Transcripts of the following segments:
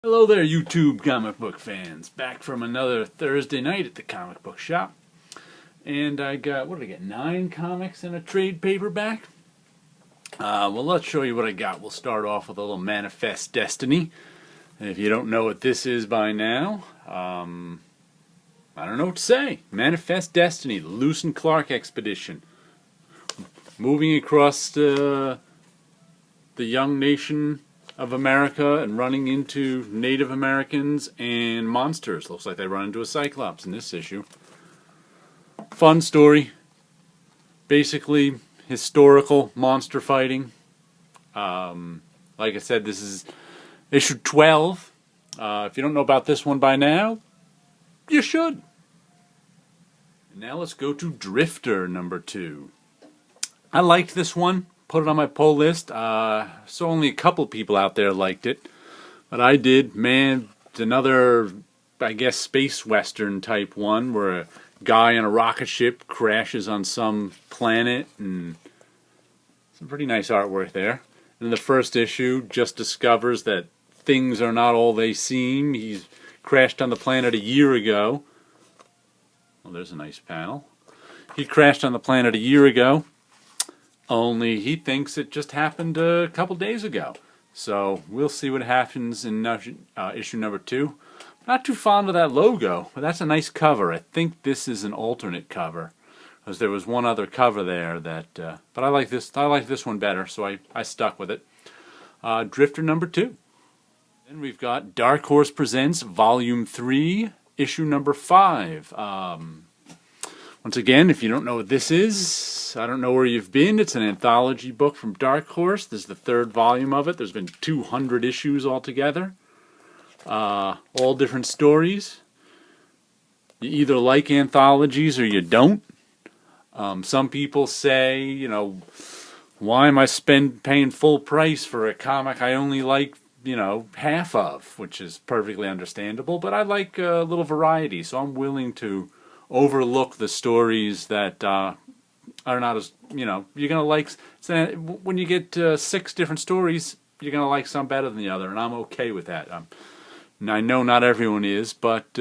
Hello there, YouTube comic book fans. Back from another Thursday night at the comic book shop. And I got, what did I get, 9 comics and a trade paperback? Well, let's show you what I got. We'll start off with a little Manifest Destiny. And if you don't know what this is by now, I don't know what to say. Manifest Destiny, the Lewis and Clark Expedition. Moving across the young nation of America and running into Native Americans and monsters. Looks like they run into a Cyclops in this issue. Fun story. Basically, historical monster fighting. Like I said, this is issue 12. If you don't know about this one by now, you should. And now let's go to Drifter number 2. I liked this one. Put it on my pull list. So only a couple people out there liked it, but I did. Man, it's another, I guess, space western type one where a guy in a rocket ship crashes on some planet, and some pretty nice artwork there. And the first issue just discovers that things are not all they seem. He's crashed on the planet a year ago. Well, there's a nice panel. He crashed on the planet a year ago. Only he thinks it just happened a couple days ago. So we'll see what happens in issue number 2. Not too fond of that logo, but that's a nice cover. I think this is an alternate cover, because there was one other cover there that. But I like this. I like this one better, so I stuck with it. Drifter number 2. Then we've got Dark Horse Presents Volume 3, issue number 5. Once again, if you don't know what this is, I don't know where you've been. It's an anthology book from Dark Horse. This is the 3rd volume of it. There's been 200 issues altogether. All different stories. You either like anthologies or you don't. Some people say, you know, why am I paying full price for a comic I only like, you know, half of, which is perfectly understandable. But I like a little variety, so I'm willing to overlook the stories that are not as, you know, you're going to like, when you get 6 different stories, you're going to like some better than the other, and I'm okay with that. I know not everyone is, but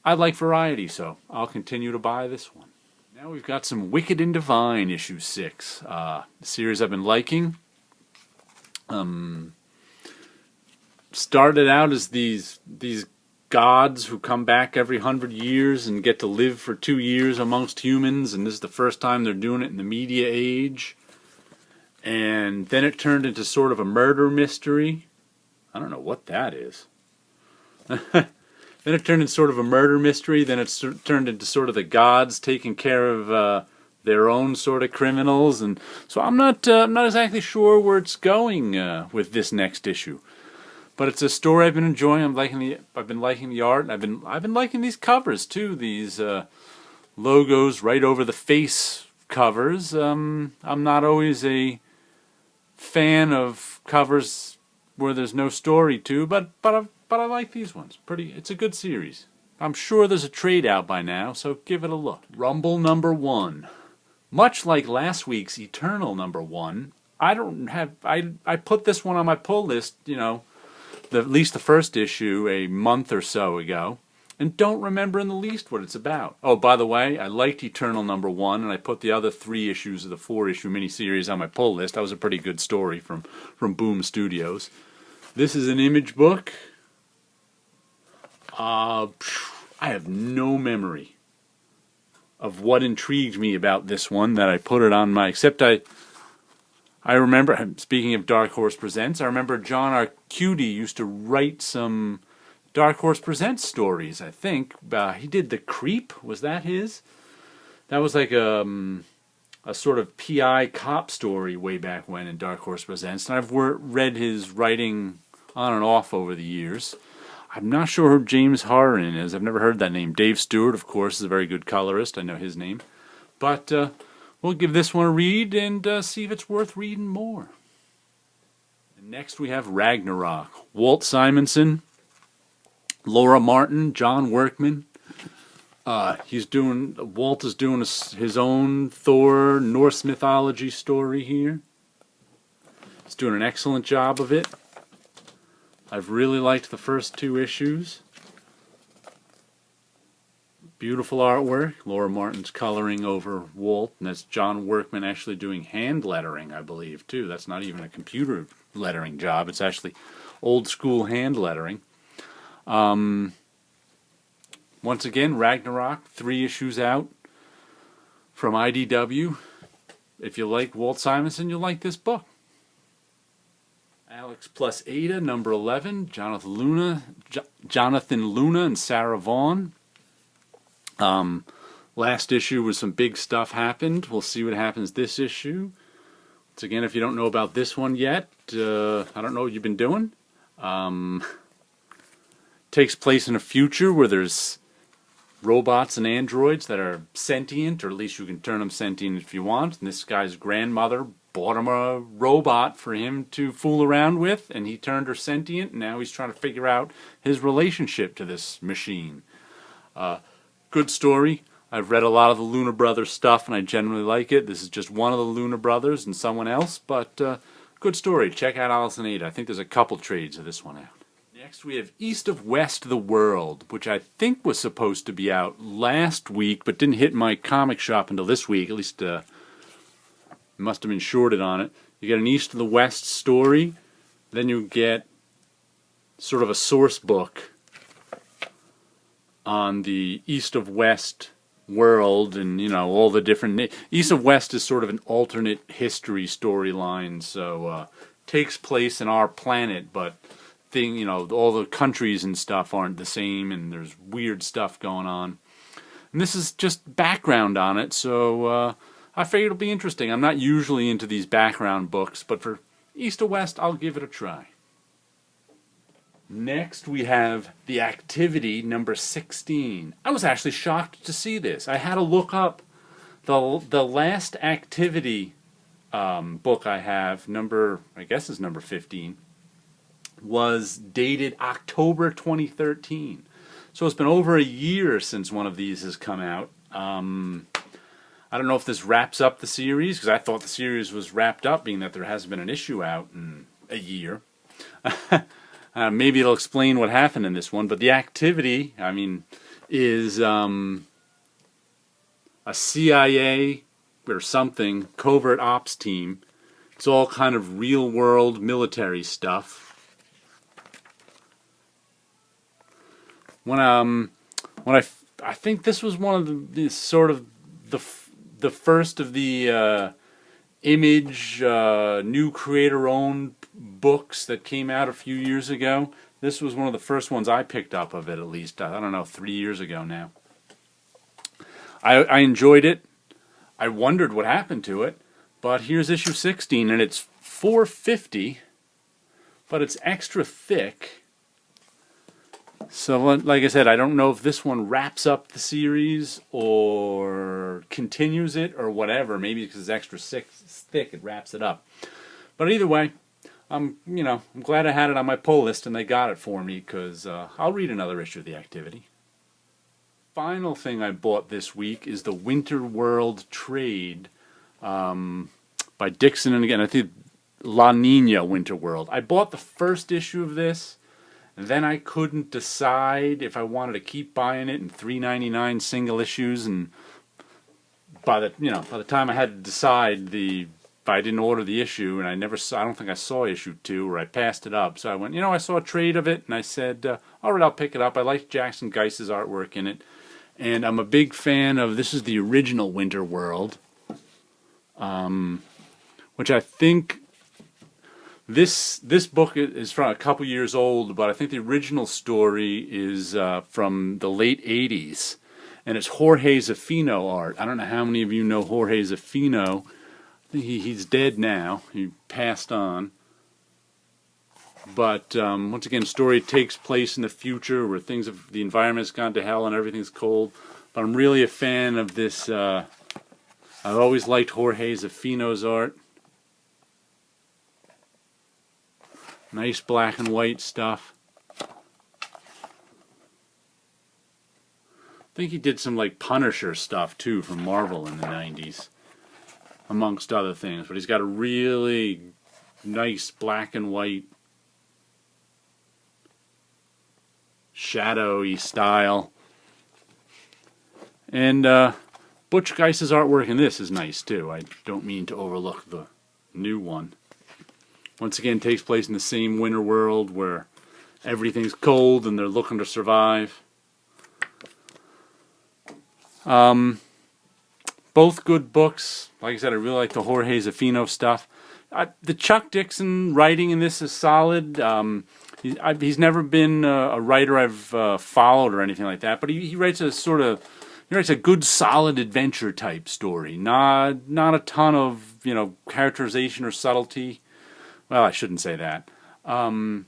I like variety, so I'll continue to buy this one. Now we've got some Wicked and Divine, issue 6, the series I've been liking. Started out as these gods who come back every 100 years and get to live for 2 years amongst humans, and this is the first time they're doing it in the media age. And then it turned into sort of a murder mystery. I don't know what that is. Then it turned into sort of a murder mystery. Then it turned into sort of the gods taking care of their own sort of criminals, and so I'm not exactly sure where it's going with this next issue. But it's a story I've been enjoying. I've been liking the art, and I've been liking these covers too. These logos right over the face covers. I'm not always a fan of covers where there's no story to, but I like these ones. It's a good series. I'm sure there's a trade out by now, so give it a look. Rumble number 1. Much like last week's Eternal number 1, I put this one on my pull list, you know, at least the first issue a month or so ago, and don't remember in the least what it's about. Oh, by the way, I liked Eternal number 1, and I put the other 3 issues of the 4-issue miniseries on my pull list. That was a pretty good story from Boom Studios. This is an Image book. I have no memory of what intrigued me about this one that I put it on my, except I remember, speaking of Dark Horse Presents, I remember John Arcudi used to write some Dark Horse Presents stories, I think. He did The Creep, was that his? That was like a sort of PI cop story way back when in Dark Horse Presents, and I've read his writing on and off over the years. I'm not sure who James Harden is. I've never heard that name. Dave Stewart, of course, is a very good colorist. I know his name. But we'll give this one a read and see if it's worth reading more. And next we have Ragnarok. Walt Simonson, Laura Martin, John Workman. Walt is doing his own Thor Norse mythology story here. He's doing an excellent job of it. I've really liked the first 2 issues. Beautiful artwork. Laura Martin's coloring over Walt, and that's John Workman actually doing hand lettering, I believe, too. That's not even a computer lettering job. It's actually old school hand lettering. Once again, Ragnarok, 3 issues out from IDW. If you like Walt Simonson, you'll like this book. Alex plus Ada, number 11, Jonathan Luna and Sarah Vaughn. Last issue was some big stuff happened. We'll see what happens this issue. Once again, if you don't know about this one yet, I don't know what you've been doing. Takes place in a future where there's robots and androids that are sentient, or at least you can turn them sentient if you want. And this guy's grandmother bought him a robot for him to fool around with, and he turned her sentient, and now he's trying to figure out his relationship to this machine. Good story. I've read a lot of the Luna Brothers stuff, and I generally like it. This is just one of the Luna Brothers and someone else, but good story. Check out Alice and Ada. I think there's a couple trades of this one out. Next we have East of West the World, which I think was supposed to be out last week, but didn't hit my comic shop until this week. At least must have been shorted on it. You get an East of the West story, then you get sort of a source book on the East of West world, and all the different East of West is sort of an alternate history storyline, so takes place in our planet, but all the countries and stuff aren't the same, and there's weird stuff going on. And this is just background on it, so I figured it'll be interesting. I'm not usually into these background books, but for East of West, I'll give it a try. Next, we have The Activity, number 16. I was actually shocked to see this. I had to look up the last Activity book I have, I guess is number 15, was dated October 2013. So it's been over a year since one of these has come out. I don't know if this wraps up the series, because I thought the series was wrapped up, being that there hasn't been an issue out in a year. Maybe it'll explain what happened in this one, but The Activity, is a CIA or something covert ops team. It's all kind of real-world military stuff. I think this was one of the sort of the first of the Image new creator-owned books that came out a few years ago. This was one of the first ones I picked up of it, at least. I don't know, 3 years ago now. I enjoyed it. I wondered what happened to it, but here's issue 16, and it's $4.50, but it's extra thick. So, like I said, I don't know if this one wraps up the series or continues it or whatever. Maybe because it's extra thick, it wraps it up. But either way, I'm glad I had it on my pull list and they got it for me, because I'll read another issue of The Activity. Final thing I bought this week is the Winter World trade by Dixon, and again, I think La Nina Winter World. I bought the first issue of this, and then I couldn't decide if I wanted to keep buying it in $3.99 single issues, and by the time I had to decide, I didn't order the issue, and I don't think I saw issue 2, or I passed it up. So I went, I saw a trade of it, and I said, all right, I'll pick it up. I like Jackson Guice's artwork in it, and I'm a big fan of, this is the original Winter World, which I think, this book is from a couple years old, but I think the original story is from the late 80s, and it's Jorge Zaffino art. I don't know how many of you know Jorge Zaffino. I think he's dead now. He passed on. But once again, the story takes place in the future where the environment's gone to hell and everything's cold. But I'm really a fan of this. I've always liked Jorge Zaffino's art. Nice black and white stuff. I think he did some Punisher stuff too from Marvel in the 90s. Amongst other things, but he's got a really nice black and white shadowy style. And Butch Guice's artwork in this is nice too. I don't mean to overlook the new one. Once again, takes place in the same winter world where everything's cold and they're looking to survive. Both good books. Like I said, I really like the Jorge Zaffino stuff. The Chuck Dixon writing in this is solid. He's never been a writer I've followed or anything like that, but he writes a good, solid adventure type story. Not a ton of characterization or subtlety. Well, I shouldn't say that. And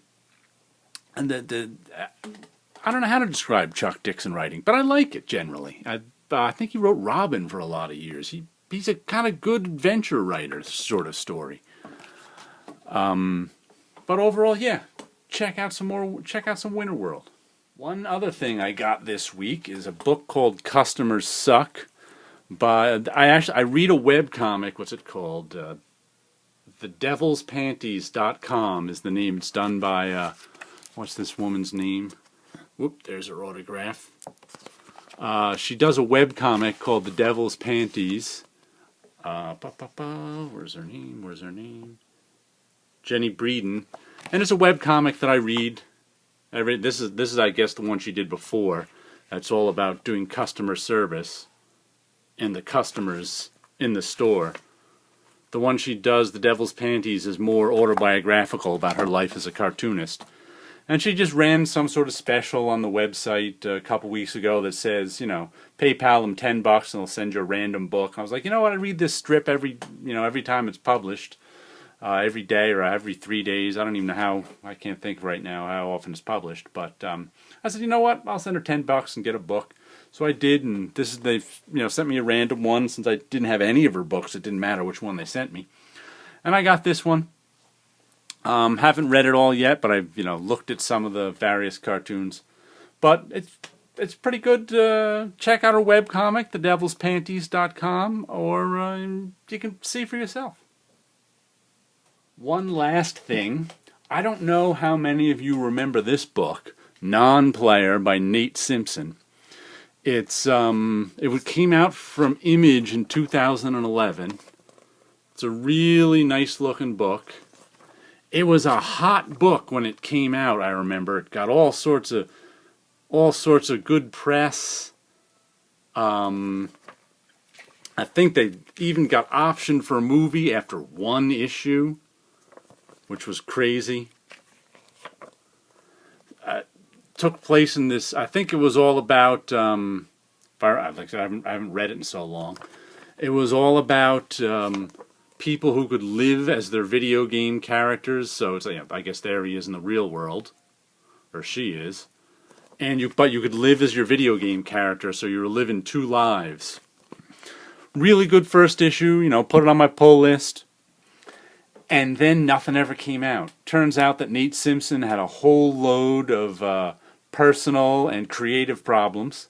I don't know how to describe Chuck Dixon writing, but I like it generally. I think he wrote Robin for a lot of years. He's a kind of good adventure writer sort of story. But overall, yeah, check out some Winter World. One other thing I got this week is a book called Customers Suck. But I read a webcomic. What's it called? TheDevilsPanties.com is the name. It's done by what's this woman's name? Whoop, there's her autograph. She does a webcomic called The Devil's Panties. Where's her name? Jenny Breeden. And it's a webcomic that I read. This is I guess the one she did before. That's all about doing customer service and the customers in the store. The one she does, The Devil's Panties, is more autobiographical about her life as a cartoonist. And she just ran some sort of special on the website a couple weeks ago that says, PayPal them $10 and they'll send you a random book. I was like, you know what? I read this strip every time it's published, every day or every 3 days. I don't even know how. I can't think right now how often it's published. But I said, you know what? I'll send her $10 and get a book. So I did, and they've sent me a random one since I didn't have any of her books. It didn't matter which one they sent me, and I got this one. Haven't read it all yet, but I've looked at some of the various cartoons. But it's pretty good. Check out our webcomic, TheDevilsPanties.com, or you can see for yourself. One last thing. I don't know how many of you remember this book, Non-Player by Nate Simpson. It came out from Image in 2011. It's a really nice looking book. It was a hot book when it came out, I remember. It got all sorts of good press. I think they even got optioned for a movie after one issue, which was crazy. Took place in this, I think it was all about, I haven't read it in so long. It was all about people who could live as their video game characters. So it's I guess there he is in the real world, or she is, but you could live as your video game character, so you were living two lives. Really good first issue, put it on my pull list. And then nothing ever came out. Turns out that Nate Simpson had a whole load of personal and creative problems.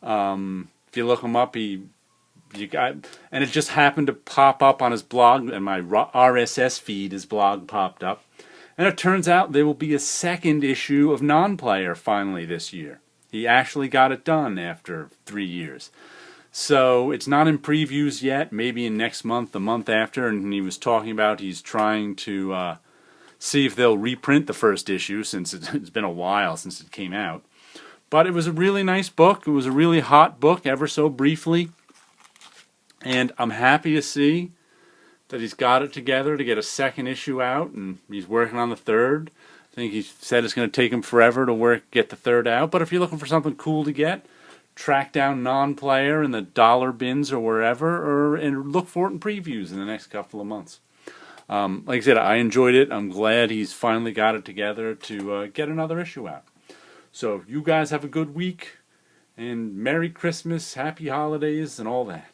If you look him up, and it just happened to pop up on his blog, and my RSS feed, his blog popped up. And it turns out there will be a second issue of Non-Player finally this year. He actually got it done after 3 years. So it's not in previews yet, maybe in next month, the month after, and he was talking about he's trying to see if they'll reprint the first issue since it's been a while since it came out. But it was a really nice book. It was a really hot book, ever so briefly. And I'm happy to see that he's got it together to get a second issue out, and he's working on the third. I think he said it's going to take him forever to get the third out. But if you're looking for something cool to get, track down Non-Player in the dollar bins or wherever, and look for it in previews in the next couple of months. Like I said, I enjoyed it. I'm glad he's finally got it together to get another issue out. So you guys have a good week, and Merry Christmas, Happy Holidays, and all that.